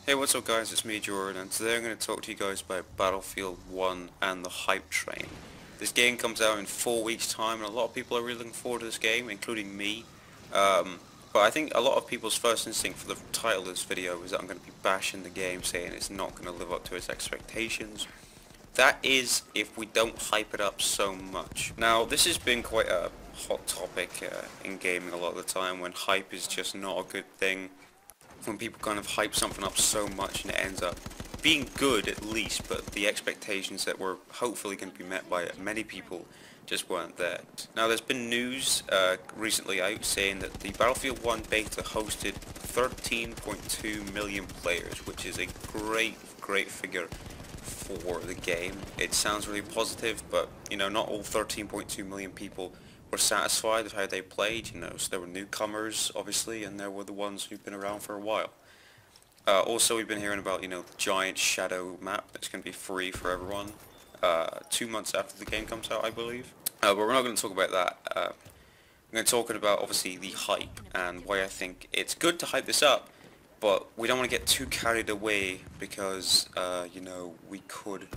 Hey, what's up guys, it's me Jordan, and today I'm going to talk to you guys about Battlefield 1 and the hype train. This game comes out in 4 weeks time and a lot of people are really looking forward to this game, including me. But I think a lot of people's first instinct for the title of this video is that I'm going to be bashing the game, saying it's not going to live up to its expectations. That is if we don't hype it up so much. Now, this has been quite a hot topic in gaming a lot of the time, when hype is just not a good thing. When people kind of hype something up so much and it ends up being good at least, but the expectations that were hopefully going to be met by many people just weren't there. Now there's been news recently out saying that the Battlefield 1 beta hosted 13.2 million players, which is a great figure for the game. It sounds really positive, but you know, not all 13.2 million people were satisfied with how they played. You know, so there were newcomers obviously, and there were the ones who've been around for a while. Also, we've been hearing about, you know, the giant shadow map that's going to be free for everyone 2 months after the game comes out, I believe. But we're not going to talk about that. I'm going to talk about obviously the hype and why I think it's good to hype this up, but we don't want to get too carried away because you know, we could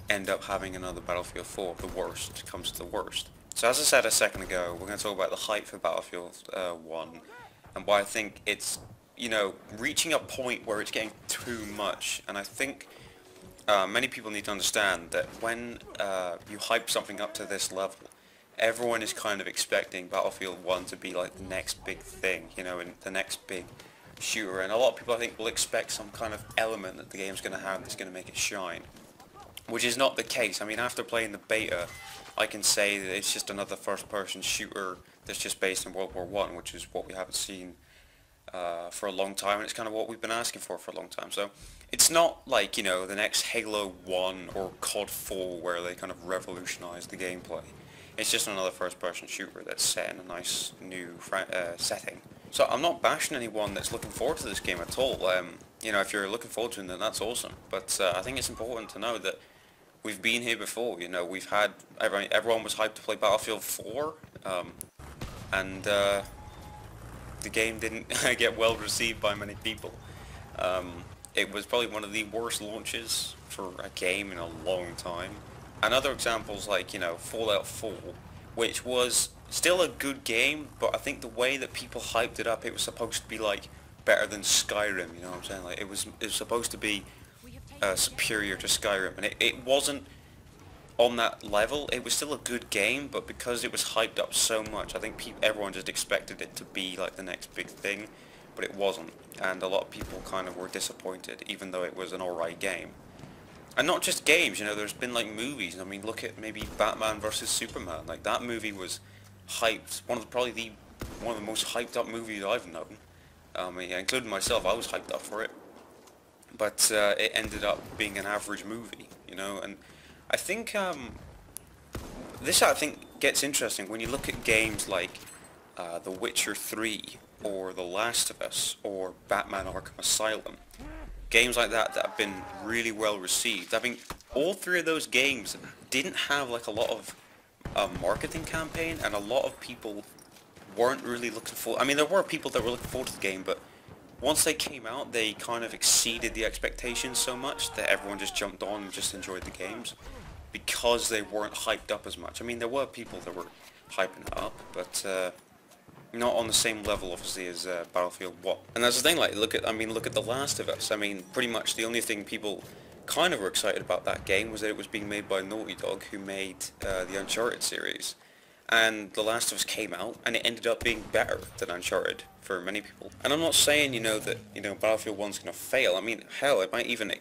end up having another Battlefield 4 if the worst comes to the worst. So as I said a second ago, we're going to talk about the hype for Battlefield 1 and why I think it's, you know, reaching a point where it's getting too much. And I think many people need to understand that when you hype something up to this level, everyone is kind of expecting Battlefield 1 to be like the next big thing, you know, and the next big shooter. And a lot of people, I think, will expect some kind of element that the game's going to have that's going to make it shine, which is not the case. I mean, after playing the beta, I can say that it's just another first-person shooter that's just based in World War One, which is what we haven't seen for a long time, and it's kind of what we've been asking for a long time. So it's not like, you know, the next Halo 1 or COD 4 where they kind of revolutionize the gameplay. It's just another first-person shooter that's set in a nice new setting. So I'm not bashing anyone that's looking forward to this game at all. You know, if you're looking forward to it, then that's awesome. But I think it's important to know that we've been here before. You know, we've had everyone was hyped to play Battlefield 4, and the game didn't get well received by many people. It was probably one of the worst launches for a game in a long time. And other examples like, you know, Fallout 4, which was still a good game, but I think the way that people hyped it up, it was supposed to be like better than Skyrim, you know what I'm saying? Like it was supposed to be superior to Skyrim, and it wasn't on that level. It was still a good game, but because it was hyped up so much, I think everyone just expected it to be like the next big thing, but it wasn't, and a lot of people kind of were disappointed, even though it was an alright game. And not just games, you know, there's been like movies. I mean, look at maybe Batman versus Superman. Like that movie was hyped, one of the most hyped up movies I've known. Yeah, including myself, I was hyped up for it. But it ended up being an average movie, you know, and I think this, I think, gets interesting when you look at games like The Witcher 3 or The Last of Us or Batman Arkham Asylum. Games like that have been really well received. I mean, all three of those games didn't have like a lot of marketing campaign, and a lot of people weren't really looking for. I mean, there were people that were looking forward to the game, but once they came out, they kind of exceeded the expectations so much that everyone just jumped on and just enjoyed the games because they weren't hyped up as much. I mean, there were people that were hyping it up, but not on the same level, obviously, as Battlefield 1. And that's the thing, like, look at The Last of Us. I mean, pretty much the only thing people kind of were excited about that game was that it was being made by Naughty Dog, who made the Uncharted series. And The Last of Us came out, and it ended up being better than Uncharted for many people. And I'm not saying, you know, that, you know, Battlefield 1's going to fail. I mean, hell, it might even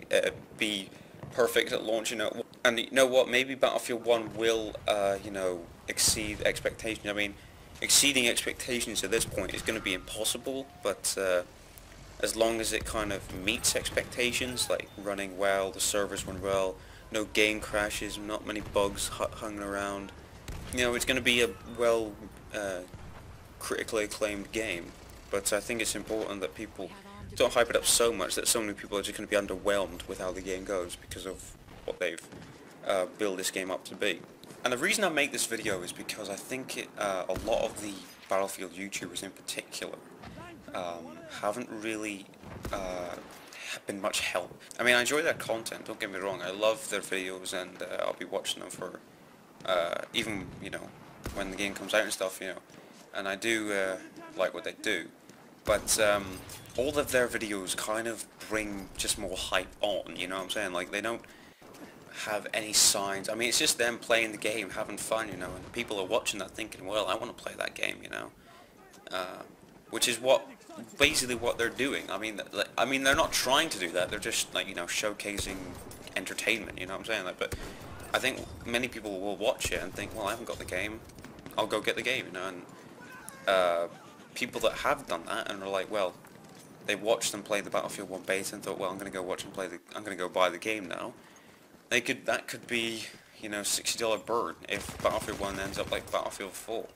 be perfect at launch, you know. And you know what, maybe Battlefield 1 will, you know, exceed expectations. I mean, exceeding expectations at this point is going to be impossible, but as long as it kind of meets expectations, like running well, the servers run well, no game crashes, not many bugs hung around, you know, it's going to be a well critically acclaimed game. But I think it's important that people don't hype it up so much that so many people are just going to be underwhelmed with how the game goes because of what they've built this game up to be. And the reason I make this video is because I think a lot of the Battlefield YouTubers in particular haven't really been much help. I mean, I enjoy their content, don't get me wrong, I love their videos, and I'll be watching them for, even, you know, when the game comes out and stuff, you know, and I do like what they do, but all of their videos kind of bring just more hype on, you know what I'm saying? Like, they don't have any signs. I mean, it's just them playing the game, having fun, you know, and people are watching that thinking, well, I want to play that game, you know, which is basically what they're doing. I mean, they're not trying to do that. They're just, like, you know, showcasing entertainment, you know what I'm saying? Like, but I think many people will watch it and think, well, I haven't got the game, I'll go get the game, you know, and people that have done that and are like, well, they watched them play the Battlefield 1 beta and thought, well, I'm gonna go watch them play I'm gonna go buy the game now. That could be, you know, $60 bird if Battlefield 1 ends up like Battlefield 4.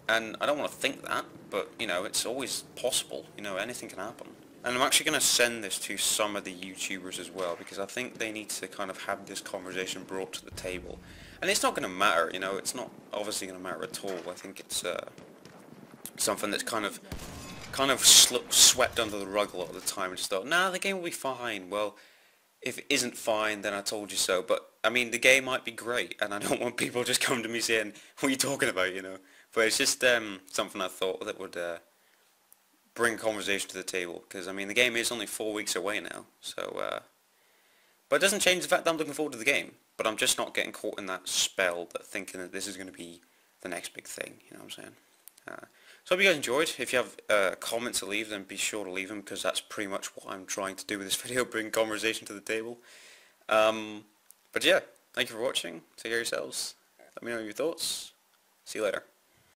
And I don't want to think that, but, you know, it's always possible, you know, anything can happen. And I'm actually going to send this to some of the YouTubers as well, because I think they need to kind of have this conversation brought to the table. And it's not going to matter, you know, it's not obviously going to matter at all. I think it's something that's kind of swept under the rug a lot of the time and just thought, nah, the game will be fine. Well, if it isn't fine, then I told you so. But, I mean, the game might be great, and I don't want people just coming to me saying, what are you talking about, you know? But it's just something I thought that would bring conversation to the table, because, I mean, the game is only 4 weeks away now, so, but it doesn't change the fact that I'm looking forward to the game, but I'm just not getting caught in that spell that thinking that this is going to be the next big thing, you know what I'm saying? So I hope you guys enjoyed. If you have comments to leave, then be sure to leave them, because that's pretty much what I'm trying to do with this video, bring conversation to the table. But yeah, thank you for watching. Take care of yourselves. Let me know your thoughts. See you later.